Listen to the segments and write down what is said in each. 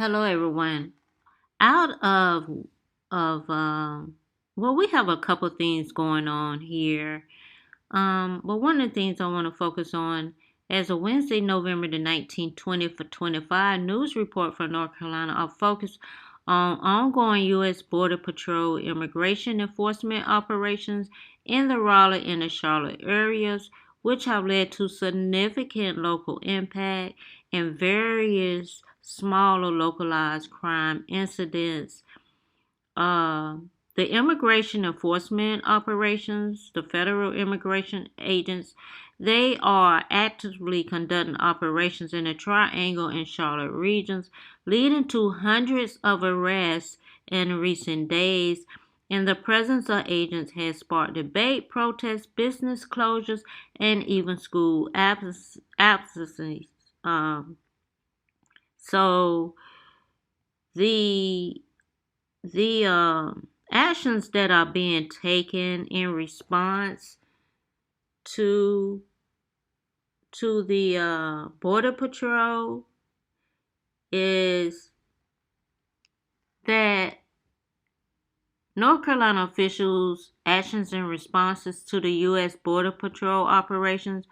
Hello, everyone. Out of well, we have a couple things going on here. But one of the things I want to focus on as of Wednesday, November the 19th, 20 for 25, news report from North Carolina are focused on ongoing U.S. Border Patrol immigration enforcement operations in the Raleigh and the Charlotte areas, which have led to significant local impact and various smaller localized crime incidents. uh, the immigration enforcement operations, the federal immigration agents, they are actively conducting operations in the Triangle and Charlotte regions, leading to hundreds of arrests in recent days. And the presence of agents has sparked debate, protests, business closures, and even school absences. Um, so the the actions that are being taken in response to the border patrol is that North Carolina officials' actions and responses to the U.S. Border Patrol operations,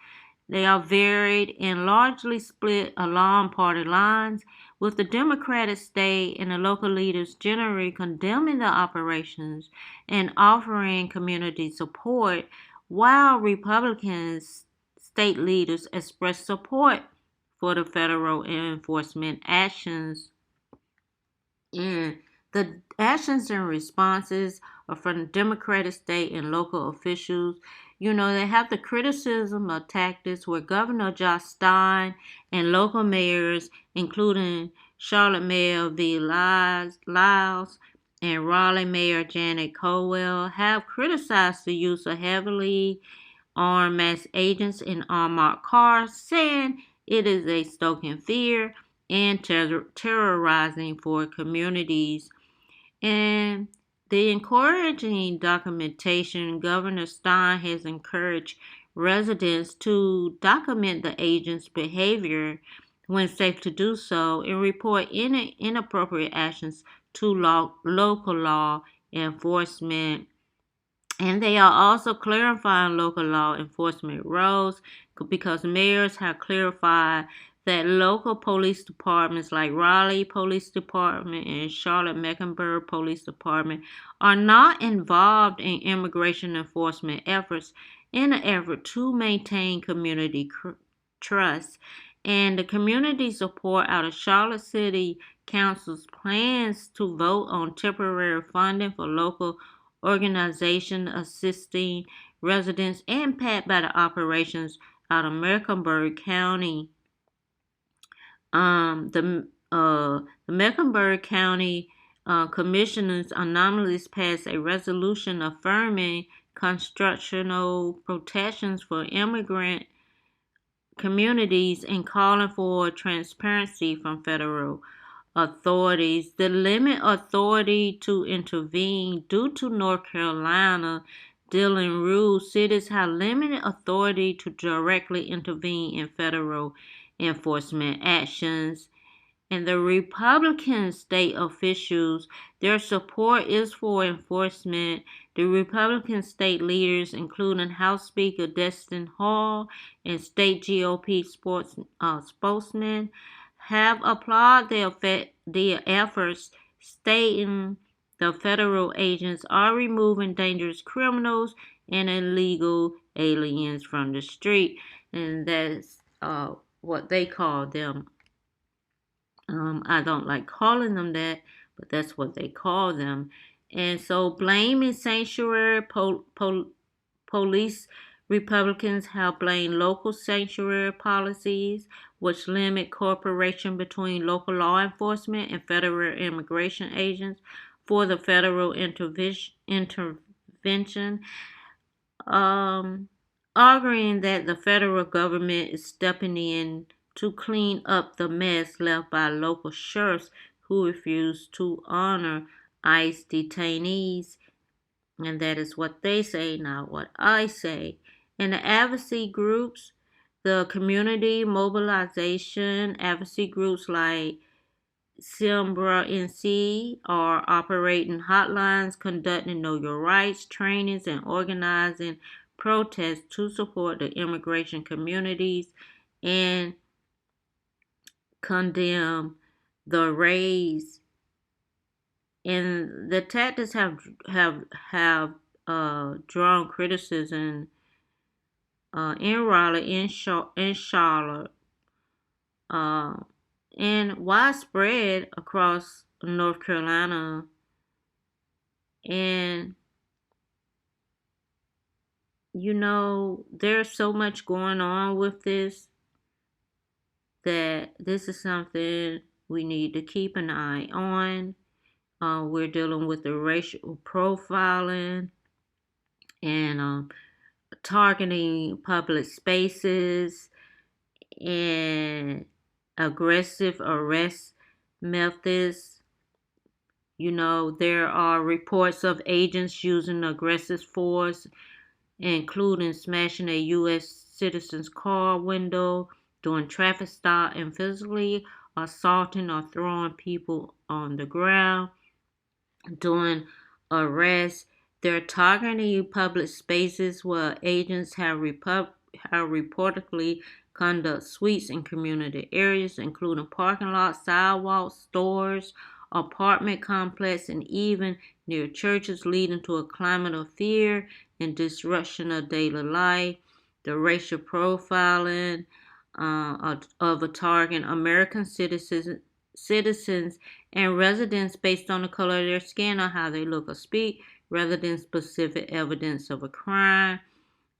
they are varied and largely split along party lines, with the Democratic state and the local leaders generally condemning the operations and offering community support, while Republican state leaders express support for the federal enforcement actions. And the actions and responses are from Democratic state and local officials. They have the criticism of tactics where Governor Josh Stein and local mayors, including Charlotte Mayor V. Lyles and Raleigh Mayor Janet Colwell, have criticized the use of heavily armed mass agents in unmarked cars, saying it is a stoking fear and terrorizing for communities. And the encouraging documentation, Governor Stein has encouraged residents to document the agent's behavior when safe to do so and report any inappropriate actions to local law enforcement. And they are also clarifying local law enforcement roles because mayors have clarified that local police departments like Raleigh Police Department and Charlotte Mecklenburg Police Department are not involved in immigration enforcement efforts in an effort to maintain community trust. And the community support out of Charlotte City Council's plans to vote on temporary funding for local organization assisting residents impacted by the operations out of Mecklenburg County. The Mecklenburg County Commissioners anomalies passed a resolution affirming constitutional protections for immigrant communities and calling for transparency from federal authorities. The limit authority to intervene due to North Carolina dealing rules. Cities have limited authority to directly intervene in federal enforcement actions. And the Republican state officials, their support is for enforcement. The Republican state leaders, including House Speaker Destin Hall and state GOP spokesman, have applauded the efforts, stating the federal agents are removing dangerous criminals and illegal aliens from the street. And that's what they call them. I don't like calling them that, but that's what they call them. And so blaming sanctuary police, Republicans have blamed local sanctuary policies, which limit cooperation between local law enforcement and federal immigration agents for the federal intervention, um, arguing that the federal government is stepping in to clean up the mess left by local sheriffs who refuse to honor ICE detainees. And that is what they say, not what I say. And the advocacy groups, the community mobilization advocacy groups like SIMBRA NC are operating hotlines, conducting Know Your Rights trainings, and organizing protests to support the immigration communities and condemn the raids. And the tactics have drawn criticism in Raleigh, in Charlotte, uh, and widespread across North Carolina. And there's so much going on with this that this is something we need to keep an eye on. We're dealing with the racial profiling and targeting public spaces and aggressive arrest methods. There are reports of agents using aggressive force, including smashing a U.S. citizen's car window, doing traffic stop, and physically assaulting or throwing people on the ground, doing arrests. They're targeting public spaces where agents have reportedly conduct sweeps in community areas, including parking lots, sidewalks, stores, apartment complexes, and even near churches, leading to a climate of fear and disruption of daily life. The racial profiling of a target American citizens and residents based on the color of their skin or how they look or speak, rather than specific evidence of a crime,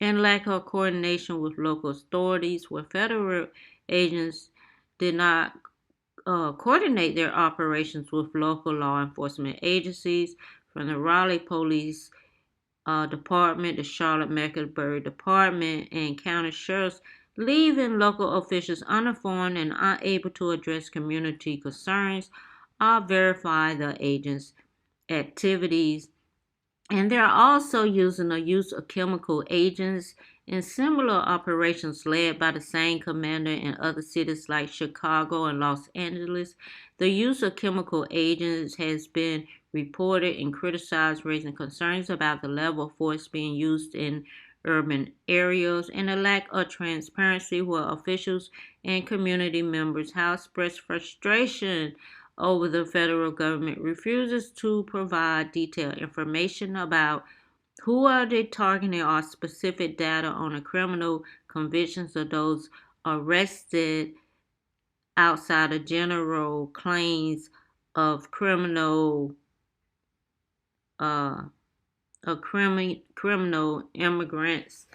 and lack of coordination with local authorities, where federal agents did not coordinate their operations with local law enforcement agencies, from the Raleigh Police Department, the Charlotte Mecklenburg Department, and county sheriffs, leaving local officials uninformed and unable to address community concerns or verify the agents' activities. And they're also using the use of chemical agents in similar operations led by the same commander in other cities like Chicago and Los Angeles. The use of chemical agents has been reported and criticized, raising concerns about the level of force being used in urban areas and the lack of transparency, where officials and community members have expressed frustration over the federal government refuses to provide detailed information about who are they targeting or specific data on the criminal convictions of those arrested outside of general claims of uh, criminal immigrants.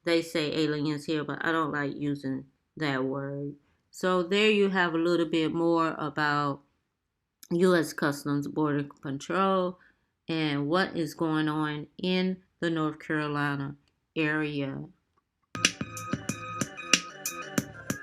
They say aliens here, but I don't like using that word. So there you have a little bit more about U.S. Customs Border Control and what is going on in the North Carolina area.